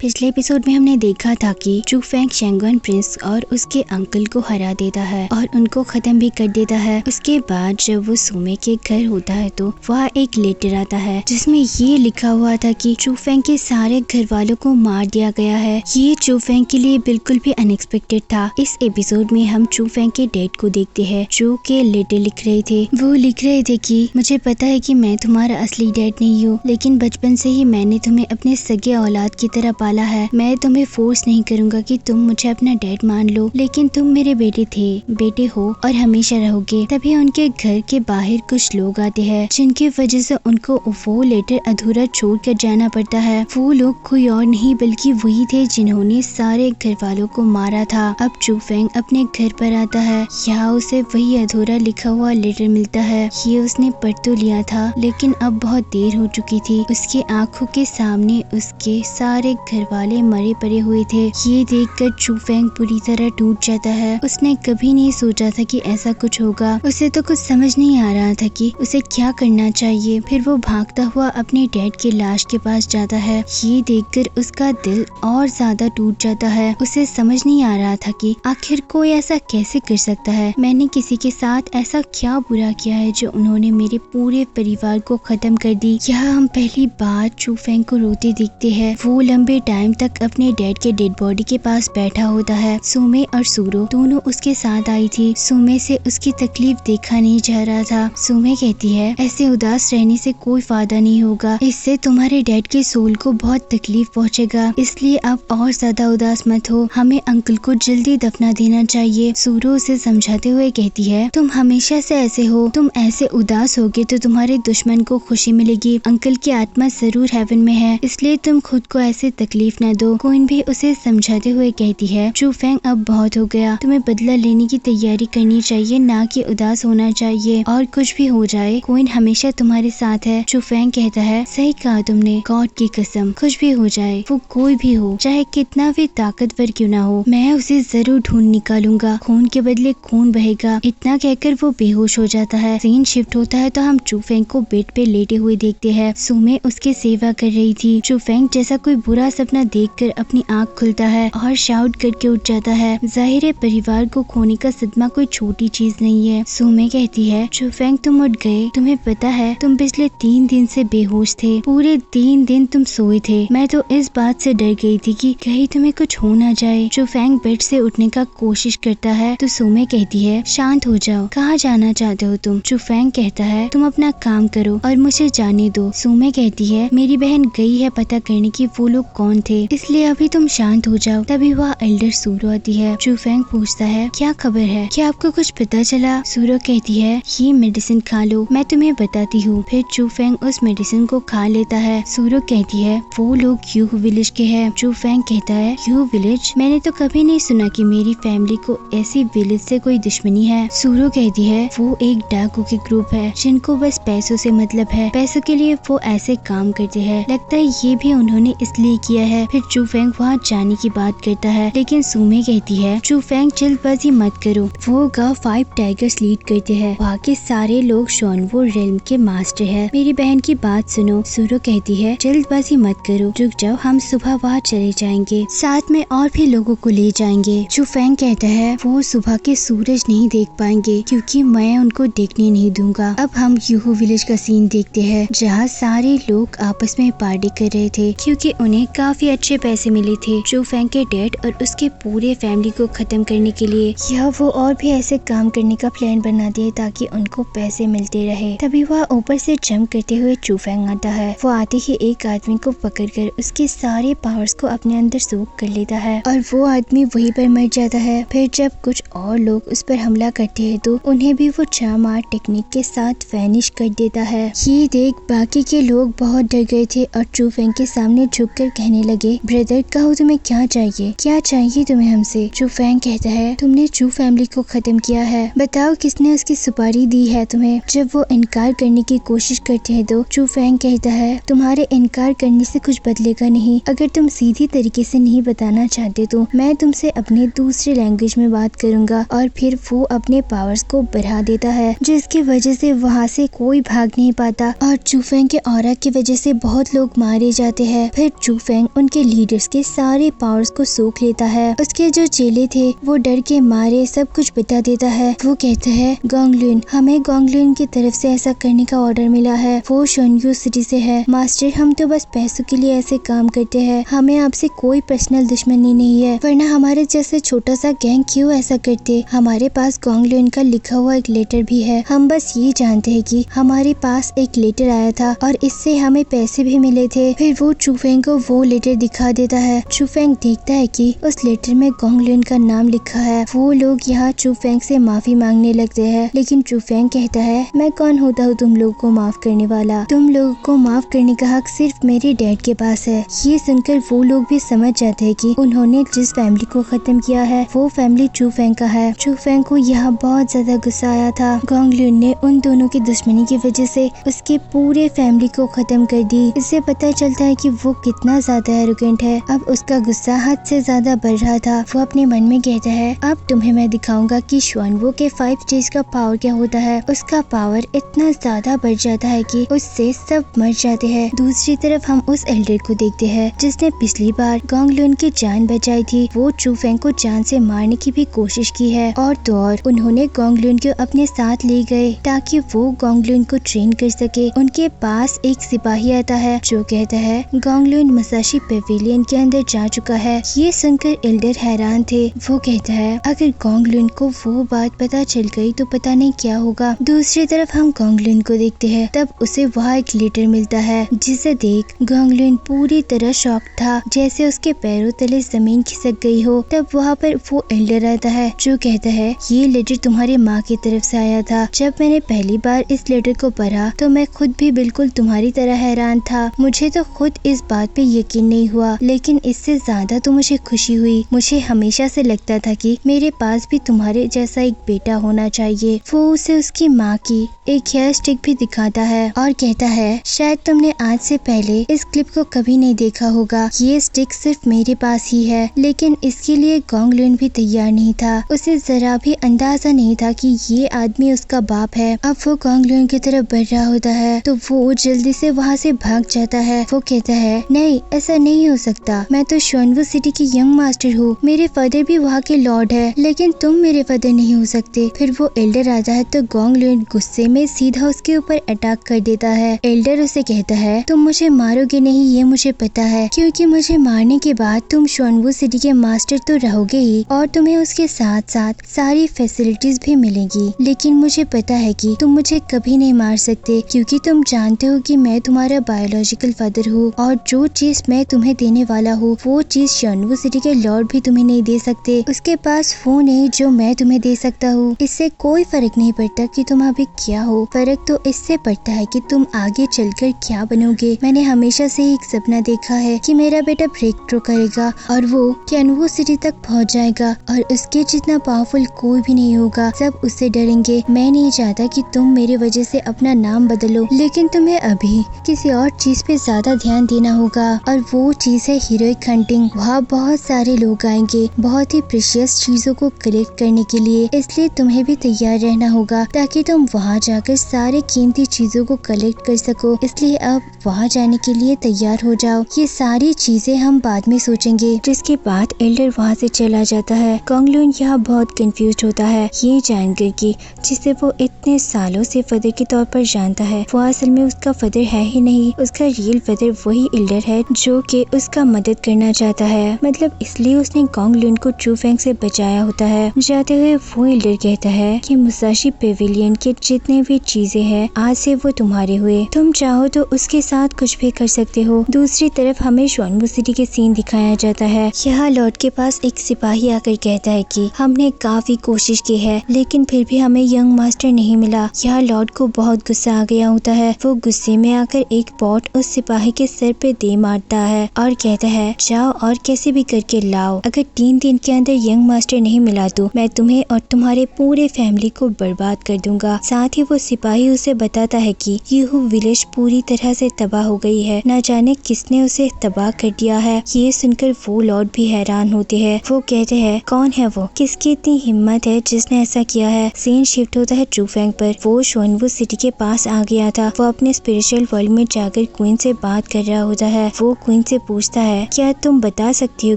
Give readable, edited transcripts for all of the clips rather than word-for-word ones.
पिछले एपिसोड में हमने देखा था कि चू फेंग शैंगुन प्रिंस और उसके अंकल को हरा देता है और उनको खत्म भी कर देता है। उसके बाद जब वो सुमे के घर होता है तो वहाँ एक लेटर आता है जिसमें ये लिखा हुआ था कि चू फेंग के सारे घर वालों को मार दिया गया है। ये चू फेंग के लिए बिल्कुल भी अनएक्सपेक्टेड था। इस एपिसोड में हम चू फेंग के डैड को देखते हैं जो के लेटर लिख रहे थे। वो लिख रहे थे कि मुझे पता है कि मैं तुम्हारा असली डैड नहीं हूँ, लेकिन बचपन से ही मैंने तुम्हें अपने सगे औलाद की तरह पाला है। मैं तुम्हें फोर्स नहीं करूंगा कि तुम मुझे अपना डैड मान लो, लेकिन तुम मेरे बेटे हो और हमेशा रहोगे। तभी उनके घर के बाहर कुछ लोग आते हैं जिनकी वजह से उनको वो लेटर अधूरा छोड़कर जाना पड़ता है। वो लोग कोई और नहीं बल्कि वही थे जिन्होंने सारे घर वालों को मारा था। अब चू फेंग अपने घर पर आता है। यहाँ उसे वही अधूरा लिखा हुआ लेटर मिलता है। ये उसने पढ़ तो लिया था लेकिन अब बहुत देर हो चुकी थी। उसकी आंखों के सामने उसके सारे घर वाले मरे पड़े हुए थे। ये देखकर चू फेंग पूरी तरह टूट जाता है। उसने कभी नहीं सोचा था कि ऐसा कुछ होगा। उसे तो कुछ समझ नहीं आ रहा था कि उसे क्या करना चाहिए। फिर वो भागता हुआ अपने डैड की लाश के पास जाता है। ये देखकर उसका दिल और ज्यादा टूट जाता है। उसे समझ नहीं आ रहा था कि आखिर कोई ऐसा कैसे कर सकता है। मैंने किसी के साथ ऐसा क्या बुरा किया है जो उन्होंने मेरे पूरे परिवार को खत्म कर दी। यहाँ हम पहली बार चू फेंग को रोते देखते हैं। वो लंबे टाइम तक अपने डैड के डेड बॉडी के पास बैठा होता है। सुमे और सूरो दोनों उसके साथ आई थी। सुमे से उसकी तकलीफ देखा नहीं जा रहा था। सुमे कहती है ऐसे उदास रहने से कोई फायदा नहीं होगा, इससे तुम्हारे डैड के सोल को बहुत तकलीफ पहुंचेगा, इसलिए आप और ज्यादा उदास मत हो। हमें अंकल को जल्दी दफना देना चाहिए। सूरो उसे समझाते हुए कहती है तुम हमेशा से ऐसे हो, तुम ऐसे उदास होगे तो तुम्हारे दुश्मन को खुशी मिलेगी। अंकल की आत्मा जरूर हेवन में है, इसलिए तुम खुद को ऐसे तकलीफ न दो। कोइन भी उसे समझाते हुए कहती है चू फेंग अब बहुत हो गया, तुम्हें बदला लेने की तैयारी करनी चाहिए, ना कि उदास होना चाहिए। और कुछ भी हो जाए कोइन हमेशा तुम्हारे साथ है। चू फेंग कहता है सही कहा तुमने, गॉड की कसम कुछ भी हो जाए, वो कोई भी हो, चाहे कितना भी ताकतवर क्यों ना हो, मैं उसे जरूर ढूंढ निकालूंगा। खून के बदले खून बहेगा। इतना कहकर वो बेहोश हो जाता है। सीन शिफ्ट होता है तो हम चू फेंग को बेड पे लेटे हुए देखते हैं। सुमे उसकी सेवा कर रही थी। चू फेंग जैसा कोई बुरा सपना देखकर अपनी आंख खुलता है और शाउट करके उठ जाता है। जाहिर है परिवार को खोने का सदमा कोई छोटी चीज नहीं है। सुमे कहती है चू फेंग तुम उठ गए, तुम्हें पता है तुम पिछले 3 दिन से बेहोश थे, पूरे 3 दिन तुम सोए थे। मैं तो इस बात से डर गई थी कि कहीं तुम्हें कुछ हो ना जाए। चू फेंग बेड से उठने का कोशिश करता है तो सुमे कहती है शांत हो जाओ, कहाँ जाना चाहते हो तुम। चू फेंग कहता है तुम अपना काम करो और मुझे जाने दो। सुमे कहती है मेरी बहन गई है पता करने की वो लोग कौन थे, इसलिए अभी तुम शांत हो जाओ। तभी वह एल्डर सूरो आती है। चू फेंग पूछता है क्या खबर है, क्या आपको कुछ पता चला। सूरो कहती है ये मेडिसिन खा लो, मैं तुम्हें बताती हूँ। फिर चू फेंग उस मेडिसिन को खा लेता है। सूरो कहती है वो लोग यू विलेज के हैं। चू फेंग कहता है यू विलेज, मैंने तो कभी नहीं सुना कि मेरी फैमिली को ऐसी विलेज से कोई दुश्मनी है। सूरो कहती है वो एक डाकू की ग्रुप है जिनको बस पैसों से मतलब है, पैसों के लिए वो ऐसे काम करते हैं, लगता है ये भी उन्होंने इसलिए किया है। फिर चू फेंग वहाँ जाने की बात करता है लेकिन सुमे कहती है चू फेंग जल्दबाजी मत करो, वो गाँव 5 टाइगर्स लीड करते हैं, वहाँ के सारे लोग शॉनवो रेल्म के मास्टर है, मेरी बहन की बात सुनो। सूरो कहती है जल्दबाजी मत करो, रुक जाओ, हम सुबह वहाँ चले जाएंगे, साथ में और भी लोगों को ले जाएंगे। चू फेंग कहता है वो सुबह के सूरज नहीं देख पाएंगे क्योंकि मैं उनको देखने नहीं दूंगा। अब हम यूहू विलेज का सीन देखते हैं जहाँ सारे लोग आपस में पार्टी कर रहे थे क्योंकि उन्हें काफी अच्छे पैसे मिले थे चू फेंग के डैड और उसके पूरे फैमिली को खत्म करने के लिए। यह वो और भी ऐसे काम करने का प्लान बना दिए ताकि उनको पैसे मिलते रहे। तभी वह ऊपर से जंप करते हुए चू फेंग आता है। वो आते ही एक आदमी को पकड़कर उसके सारे पावर्स को अपने अंदर सोख कर लेता है और वो आदमी वहीं पर मर जाता है। फिर जब कुछ और लोग उस पर हमला करते हैं तो उन्हें भी वो चामार टेक्निक के साथ वैनिश कर देता है। ये देख बाकी के लोग बहुत डर गए थे और चू फेंग के सामने झुककर कहने लगे ब्रदर कहो तुम्हें क्या चाहिए, क्या चाहिए तुम्हें हमसे। चू फेंग कहता है तुमने चू फैमिली को खत्म किया है, बताओ किसने उसकी सुपारी दी है तुम्हें। जब वो इनकार करने की कोशिश करते हैं तो चू फेंग कहता है तुम्हारे इनकार करने से कुछ बदलेगा नहीं, अगर तुम सीधी तरीके से नहीं बताना चाहते तो मैं तुमसे अपने दूसरे लैंग्वेज में बात करूंगा। और फिर वो अपने पावर्स को बढ़ा देता है जिसकी वजह से वहाँ से कोई भाग नहीं पाता और चू फेंग के ऑरा की वजह से बहुत लोग मारे जाते हैं। फिर चू फेंग उनके लीडर्स के सारे पावर्स को सोख लेता है। उसके जो चेले थे वो डर के मारे सब कुछ बता देता है। वो कहता है गोंगलुन, हमें गोंगलुन की तरफ से ऐसा करने का ऑर्डर मिला है। वो शोनगू सिटी से है। मास्टर, हम तो बस पैसों के लिए ऐसे काम करते हैं, हमें आपसे कोई पर्सनल दुश्मनी नहीं है, वरना हमारे जैसे छोटा सा गैंग क्यों ऐसा करते। हमारे पास गोंगलुन का लिखा हुआ एक लेटर भी है। हम बस ये जानते हैं कि हमारे पास एक लेटर आया था और इससे हमें पैसे भी मिले थे। फिर वो चुफेंग को वो लेटर दिखा देता है। चुफेंग देखता है कि उस लेटर में गोंगलुन का नाम लिखा है। वो लोग यहाँ चुफेंग से माफी मांगने लगते हैं, लेकिन चुफेंग कहता है मैं कौन होता हूँ तुम लोगों को माफ करने वाला। तुम लोगों को माफ करने का हक सिर्फ मेरे डैड के पास है। ये सुनकर वो लोग भी समझ जाते हैं कि उन्होंने जिस फैमिली को खत्म किया है वो फैमिली चुफेंग का है। चुफेंग को यहाँ बहुत ज्यादा गुस्सा आया था। गोंगलुन ने उन दोनों की दुश्मनी की वजह से उसके पूरे फैमिली को खत्म कर दी। इससे पता चलता है कि वो कितना ज्यादा एरोगेंट है। अब उसका गुस्सा हद से ज्यादा बढ़ रहा था। वो अपने मन में कहता है अब तुम्हें मैं दिखाऊंगा कि श्वानवू के 5 स्टेज का पावर क्या होता है। उसका पावर इतना ज्यादा बढ़ जाता है कि उससे सब मर जाते हैं। दूसरी तरफ हम उस एल्डर को देखते हैं जिसने पिछली बार गोंगलुन की जान बचाई थी। वो चुफेंग को जान से मारने की भी कोशिश की है और तो और उन्होंने गोंगलुन को अपने साथ ले गए ताकि वो गोंगलुन को ट्रेन कर सके। उनके पास एक सिपाही आता है जो कहता है गोंगलुन मुसाशी पेविलियन के अंदर जा चुका है। ये सुनकर एल्डर हैरान थे। वो कहता है अगर गोंगलुन को वो बात पता चल गई तो पता नहीं क्या होगा। दूसरी तरफ हम गोंगलुन को देखते हैं। तब उसे वहाँ एक लेटर मिलता है जिसे देख गोंगलुन पूरी तरह शॉक था, जैसे उसके पैरों तले जमीन खिसक गई हो। तब वहाँ पर वो एल्डर आता है जो कहता है ये लेटर तुम्हारी माँ की तरफ से आया था। जब मैंने पहली बार इस लेटर को पढ़ा तो मैं खुद भी बिल्कुल तुम्हारी तरह हैरान था। मुझे तो खुद इस बात पे यकीन नहीं हुआ, लेकिन इससे ज्यादा तो मुझे खुशी हुई। मुझे हमेशा से लगता था कि मेरे पास भी तुम्हारे जैसा एक बेटा होना चाहिए। वो उसे उसकी माँ की एक हेयर स्टिक भी दिखाता है और कहता है शायद तुमने आज से पहले इस क्लिप को कभी नहीं देखा होगा। ये स्टिक सिर्फ मेरे पास ही है, लेकिन इसके लिए गोंगलुन भी तैयार नहीं था। उसे जरा भी अंदाजा नहीं था कि ये आदमी उसका बाप है। अब वो गोंगलुन की तरफ बढ़ रहा होता है तो वो जल्दी से वहाँ से भाग जाता है। वो कहता है नहीं, ऐसा नहीं हो सकता। मैं तो शोनवू सिटी की यंग मास्टर हूँ। मेरे फादर भी वहाँ के लॉर्ड है, लेकिन तुम मेरे फादर नहीं हो सकते। फिर वो एल्डर आता है तो गोंगलुन गुस्से में सीधा उसके ऊपर अटैक कर देता है। एल्डर उसे कहता है तुम मुझे मारोगे नहीं, ये मुझे पता है, क्योंकि मुझे मारने के बाद तुम शोनवू सिटी के मास्टर तो रहोगे ही और तुम्हें उसके साथ साथ सारी फैसिलिटीज भी मिलेगी। लेकिन मुझे पता है कि तुम मुझे कभी नहीं मार सकते, क्योंकि तुम जानते हो कि मैं तुम्हारा बायोलॉजिकल फादर हूँ और जो चीज मैं तुम्हें देने वाला हूँ वो चीज शोनवू सिटी के लॉर्ड भी तुम्हें नहीं दे सकते। उसके पास वो नहीं जो मैं तुम्हें दे सकता हूँ। इससे कोई फर्क नहीं पड़ता कि तुम अभी क्या हो, फर्क तो इससे पड़ता है कि तुम आगे चलकर क्या बनोगे। मैंने हमेशा से एक सपना देखा है कि मेरा बेटा ब्रेक थ्रू करेगा और वो शोनवू सिटी तक पहुँच जाएगा और उसके जितना पावरफुल कोई भी नहीं होगा। सब उससे डरेंगे। मैं नहीं चाहता कि तुम मेरे वजह से अपना नाम बदलो, लेकिन तुम्हें अभी किसी और चीज पे ज्यादा ध्यान देना होगा और वो चीज है हीरोइक हंटिंग। वहाँ बहुत सारे लोग आएंगे बहुत ही प्रीशियस चीजों को कलेक्ट करने के लिए, इसलिए तुम्हें भी तैयार रहना होगा ताकि तुम वहाँ जाकर सारे कीमती चीजों को कलेक्ट कर सको। इसलिए अब वहाँ जाने के लिए तैयार हो जाओ। ये सारी चीजें हम बाद में सोचेंगे। जिसके बाद एल्डर वहाँ से चला जाता है। गोंगलुन यहाँ बहुत कंफ्यूज होता है ये जानकर कि जिसे वो इतने सालों से फादर के तौर पर जानता है वो असल में उसका फादर है ही नहीं। उसका रियल फादर वही एल्डर है जो कि उसका मदद करना चाहता है। मतलब इसलिए उसने गोंगलुन को चुफेंग से बचाया होता है। जाते हुए वो एल्डर कहता है कि मुसाशी पेविलियन के जितने भी चीजें हैं आज से वो तुम्हारे हुए। तुम चाहो तो उसके साथ कुछ भी कर सकते हो। दूसरी तरफ हमें शोनवू सिटी के सीन दिखाया जाता है। यहाँ लॉर्ड के पास एक सिपाही आकर कहता है कि हमने काफी कोशिश की है लेकिन फिर भी हमें यंग मास्टर नहीं मिला। यहाँ लॉर्ड को बहुत गुस्सा आ गया होता है। वो गुस्से में आकर एक पॉट उस सिपाही के सर पे दे मारता है और कहता है जाओ और कैसे भी करके लाओ। अगर 3 दिन के अंदर यंग मास्टर नहीं मिला तो मैं तुम्हें और तुम्हारे पूरे फैमिली को बर्बाद कर दूंगा। साथ ही वो सिपाही उसे बताता है कि यूहू विलेज पूरी तरह से तबाह हो गई है, न जाने किसने उसे तबाह कर दिया है। ये सुनकर वो लॉर्ड भी हैरान होते हैं। वो कहते हैं कौन है वो, किसकी इतनी हिम्मत है जिसने ऐसा किया है। सीन शिफ्ट होता है चुफेंग पर। वो शोनवू सिटी के पास आ गया था। वो अपने स्पिरिचुअल वर्ल्ड में जाकर क्वीन से बात कर रहा होता है। वो क्वीन क्वीन से पूछता है, क्या तुम बता सकती हो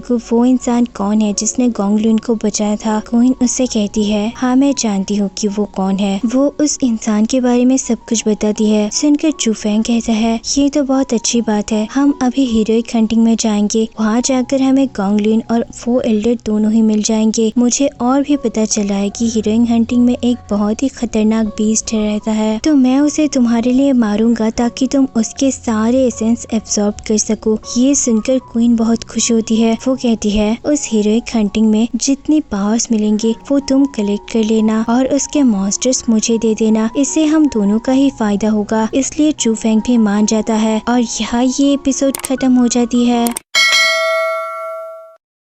कि वो इंसान कौन है जिसने गोंगलून को बचाया था? क्वीन उससे कहती है, हाँ मैं जानती हूँ कि वो कौन है। वो उस इंसान के बारे में सब कुछ बताती है। सुनकर चूफेंग कहता है, ये तो बहुत अच्छी बात है, हम अभी हीरोइक हंटिंग में जाएंगे, वहाँ जाकर हमें गोंगलून और वो एल्डर दोनों ही मिल जाएंगे। मुझे और भी पता चला है कि हीरोइक हंटिंग में एक बहुत ही खतरनाक बीस्ट रहता है, तो मैं उसे तुम्हारे लिए मारूंगा ताकि तुम उसके सारे एसेंस एब्सॉर्ब कर सको। ये सुनकर क्वीन बहुत खुश होती है। वो कहती है, उस हीरोइक हंटिंग में जितनी पावर्स मिलेंगे वो तुम कलेक्ट कर लेना और उसके मॉन्स्टर्स मुझे दे देना, इससे हम दोनों का ही फायदा होगा। इसलिए चूफेंग भी मान जाता है और यहाँ ये एपिसोड खत्म हो जाती है।